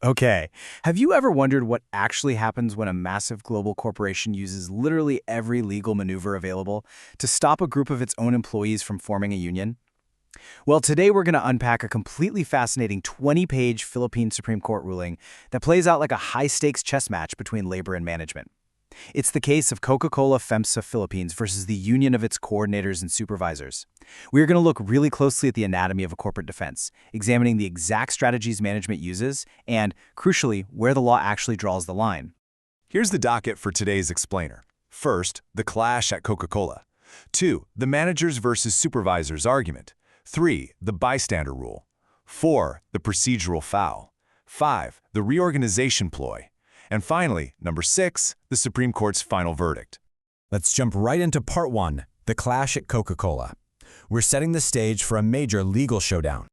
Okay, have you ever wondered what actually happens when a massive global corporation uses literally every legal maneuver available to stop a group of its own employees from forming a union? Well, today we're going to unpack a completely fascinating 20-page Philippine Supreme Court ruling that plays out like a high-stakes chess match between labor and management. It's the case of Coca Cola FEMSA Philippines versus the union of its coordinators and supervisors. We're going to look really closely at the anatomy of a corporate defense, examining the exact strategies management uses, and, crucially, where the law actually draws the line. Here's the docket for today's explainer. First, the clash at Coca Cola. 2, the managers versus supervisors argument. 3, the bystander rule. 4, the procedural foul. 5, the reorganization ploy. And finally, number 6, the Supreme Court's final verdict. Let's jump right into part 1, the clash at Coca Cola. We're setting the stage for a major legal showdown.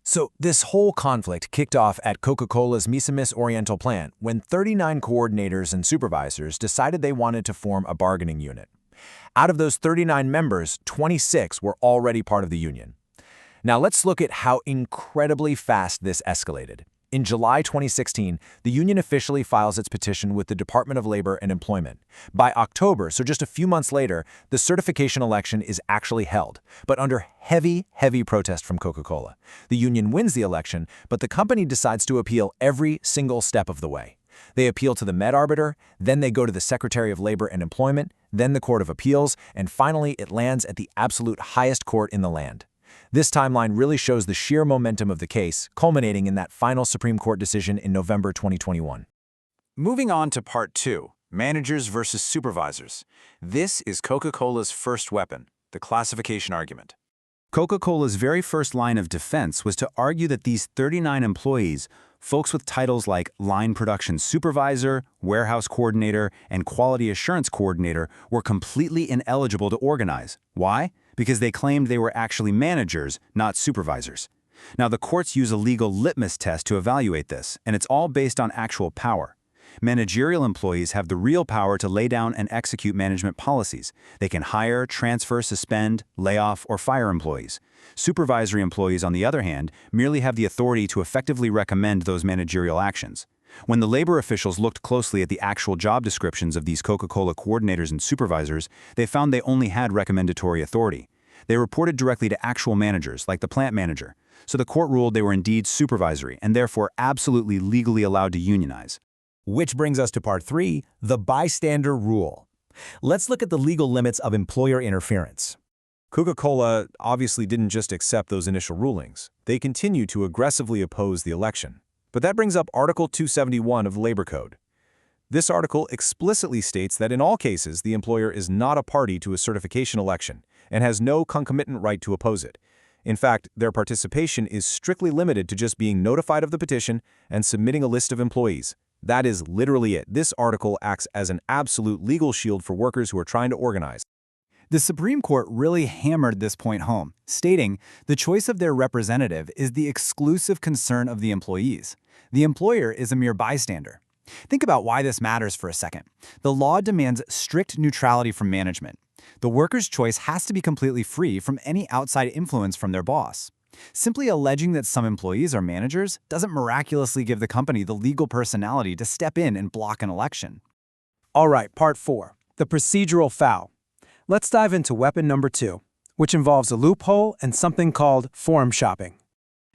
So this whole conflict kicked off at Coca Cola's Misamis Oriental plant when 39 coordinators and supervisors decided they wanted to form a bargaining unit. Out of those 39 members, 26 were already part of the union. Now let's look at how incredibly fast this escalated. In July 2016, the union officially files its petition with the Department of Labor and Employment. By October, so just a few months later, the certification election is actually held, but under heavy protest from Coca Cola. The union wins the election, but the company decides to appeal every single step of the way. They appeal to the Med Arbiter, then they go to the Secretary of Labor and Employment, then the Court of Appeals, and finally it lands at the absolute highest court in the land. This timeline really shows the sheer momentum of the case, culminating in that final Supreme Court decision in November 2021. Moving on to Part 2, Managers versus Supervisors. This is Coca-Cola's first weapon, the classification argument. Coca-Cola's very first line of defense was to argue that these 39 employees, folks with titles like line production supervisor, warehouse coordinator, and quality assurance coordinator, were completely ineligible to organize. Why? Because they claimed they were actually managers, not supervisors. Now, the courts use a legal litmus test to evaluate this, and it's all based on actual power. Managerial employees have the real power to lay down and execute management policies. They can hire, transfer, suspend, lay off, or fire employees. Supervisory employees, on the other hand, merely have the authority to effectively recommend those managerial actions. When the labor officials looked closely at the actual job descriptions of these Coca-Cola coordinators and supervisors, they found they only had recommendatory authority. They reported directly to actual managers, like the plant manager. So the court ruled they were indeed supervisory and therefore absolutely legally allowed to unionize. Which brings us to Part 3, the bystander rule. Let's look at the legal limits of employer interference. Coca-Cola obviously didn't just accept those initial rulings. They continued to aggressively oppose the election. But that brings up Article 271 of the Labor Code. This article explicitly states that in all cases, the employer is not a party to a certification election and has no concomitant right to oppose it. In fact, their participation is strictly limited to just being notified of the petition and submitting a list of employees. That is literally it. This article acts as an absolute legal shield for workers who are trying to organize. The Supreme Court really hammered this point home, stating the choice of their representative is the exclusive concern of the employees. The employer is a mere bystander. Think about why this matters for a second. The law demands strict neutrality from management. The worker's choice has to be completely free from any outside influence from their boss. Simply alleging that some employees are managers doesn't miraculously give the company the legal personality to step in and block an election. All right, Part 4, the procedural foul. Let's dive into weapon number 2, which involves a loophole and something called forum shopping.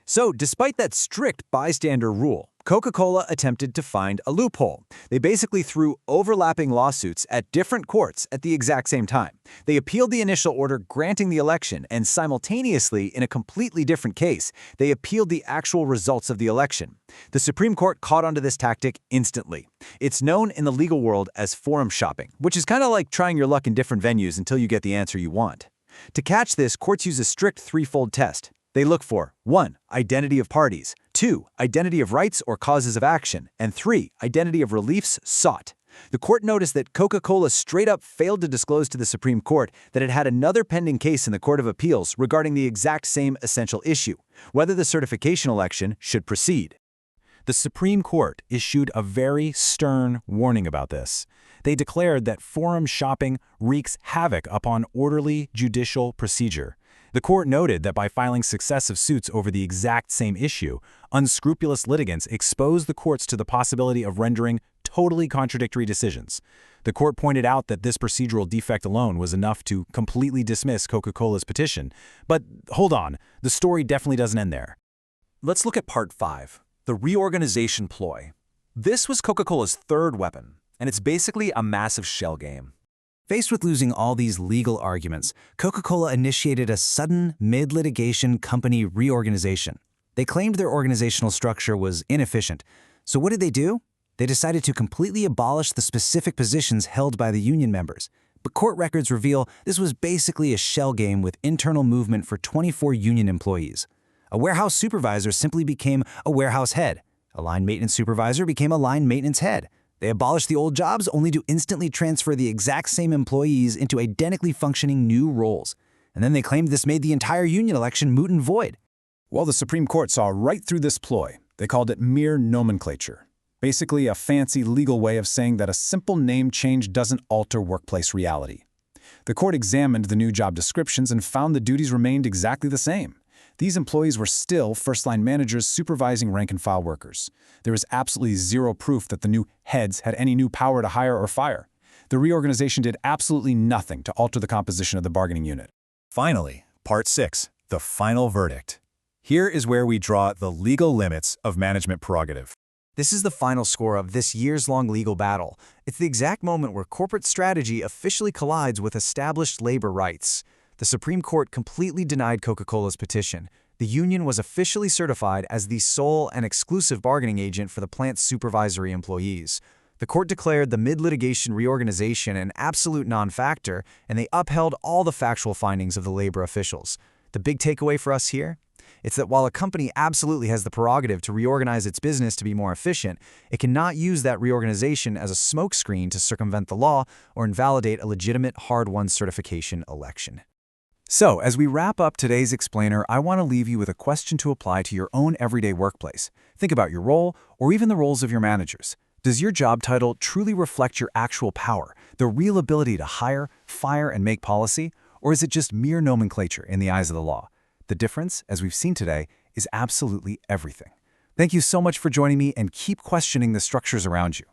So, despite that strict bystander rule, Coca-Cola attempted to find a loophole. They basically threw overlapping lawsuits at different courts at the exact same time. They appealed the initial order granting the election, and simultaneously, in a completely different case, they appealed the actual results of the election. The Supreme Court caught onto this tactic instantly. It's known in the legal world as forum shopping, which is kind of like trying your luck in different venues until you get the answer you want. To catch this, courts use a strict threefold test. They look for 1. Identity of parties, 2. Identity of rights or causes of action, and 3. Identity of reliefs sought. The court noticed that Coca-Cola straight up failed to disclose to the Supreme Court that it had another pending case in the Court of Appeals regarding the exact same essential issue, whether the certification election should proceed. The Supreme Court issued a very stern warning about this. They declared that forum shopping wreaks havoc upon orderly judicial procedure. The court noted that by filing successive suits over the exact same issue, unscrupulous litigants exposed the courts to the possibility of rendering totally contradictory decisions. The court pointed out that this procedural defect alone was enough to completely dismiss Coca Cola's petition. But hold on, the story definitely doesn't end there. Let's look at Part 5, the reorganization ploy. This was Coca Cola's third weapon, and it's basically a massive shell game. Faced with losing all these legal arguments, Coca Cola initiated a sudden, mid-litigation company reorganization. They claimed their organizational structure was inefficient. So what did they do? They decided to completely abolish the specific positions held by the union members. But court records reveal this was basically a shell game with internal movement for 24 union employees. A warehouse supervisor simply became a warehouse head. A line maintenance supervisor became a line maintenance head. They abolished the old jobs only to instantly transfer the exact same employees into identically functioning new roles. And then they claimed this made the entire union election moot and void. Well, the Supreme Court saw right through this ploy. They called it mere nomenclature. Basically a fancy legal way of saying that a simple name change doesn't alter workplace reality. The court examined the new job descriptions and found the duties remained exactly the same. These employees were still first-line managers supervising rank-and-file workers. There is absolutely zero proof that the new heads had any new power to hire or fire. The reorganization did absolutely nothing to alter the composition of the bargaining unit. Finally, Part 6, the final verdict. Here is where we draw the legal limits of management prerogative. This is the final score of this years-long legal battle. It's the exact moment where corporate strategy officially collides with established labor rights. The Supreme Court completely denied Coca Cola's petition. The union was officially certified as the sole and exclusive bargaining agent for the plant's supervisory employees. The court declared the mid-litigation reorganization an absolute non-factor, and they upheld all the factual findings of the labor officials. The big takeaway for us here? It's that while a company absolutely has the prerogative to reorganize its business to be more efficient, it cannot use that reorganization as a smokescreen to circumvent the law or invalidate a legitimate hard-won certification election. So, as we wrap up today's explainer, I want to leave you with a question to apply to your own everyday workplace. Think about your role, or even the roles of your managers. Does your job title truly reflect your actual power, the real ability to hire, fire, and make policy? Or is it just mere nomenclature in the eyes of the law? The difference, as we've seen today, is absolutely everything. Thank you so much for joining me, and keep questioning the structures around you.